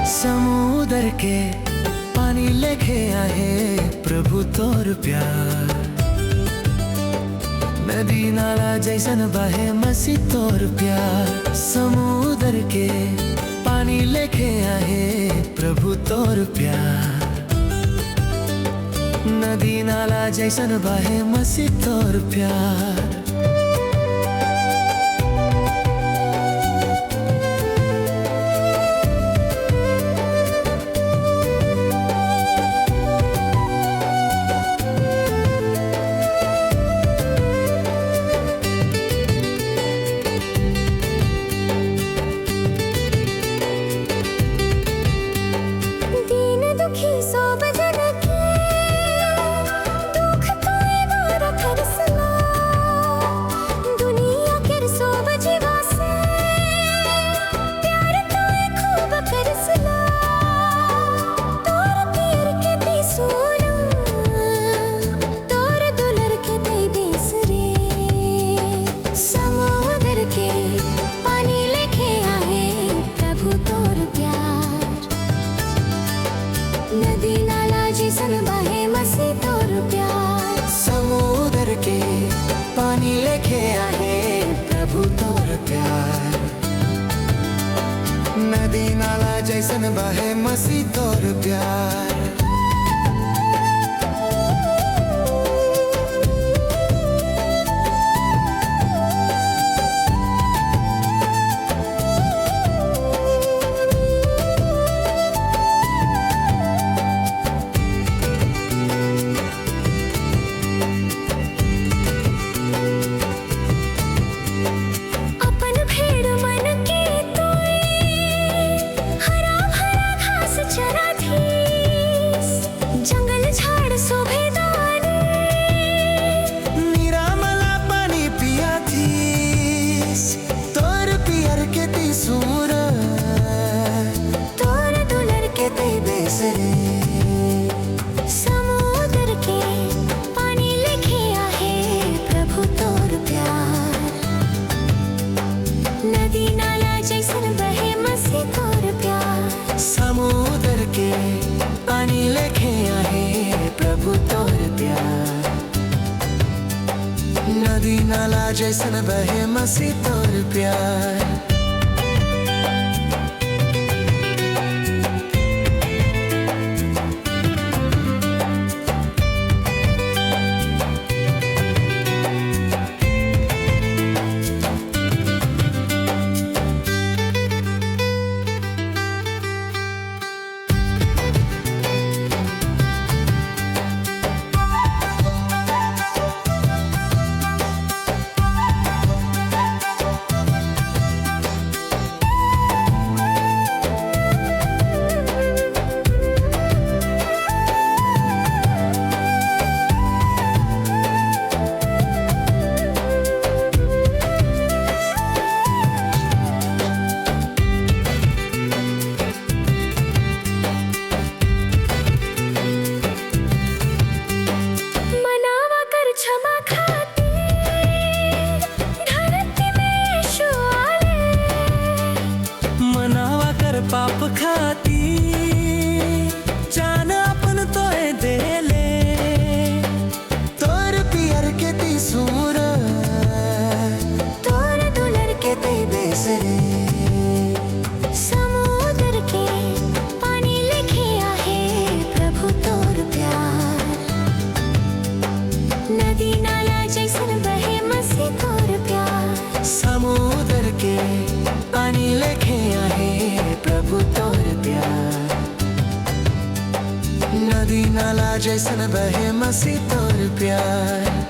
समुद्र के पानी लेके आए प्रभु तोर प्यार। नदी नाला जैसन बहे मसीह तोर प्यार। समुद्र के पानी लेके आए प्रभु तोर प्यार। नदी नाला जैसन बहे मसीह तोर प्यार। नदी नाला जैसन बहे मसीह तोर प्यार। समुद्र के पानी लेके आए प्रभु तोर प्यार। नदी नाला जैसन बहे मसीह तोर प्यार। समुद्र के पानी लेके आए प्रभु तोर प्यार। नदी नाला जैसन बहे मसीह तोर प्यार। समुद्र के पानी लेके आए प्रभु तोर प्यार। नदी नाला जैसन बहे मसीह तोर प्यार। पाप खाती जान अपन तोए दे ले। तोर पियर के ती सूर तोर दुलर के ती बेसरे। समुद्र के पानी लेके आए प्रभु तोर प्यार। नदी नाला जैसन बहे मसीह तोर प्यार। समुद्र के पानी लेके आए प्रभु तोर प्यार। नदी नाला जैसन बहे मसीह तोर प्यार।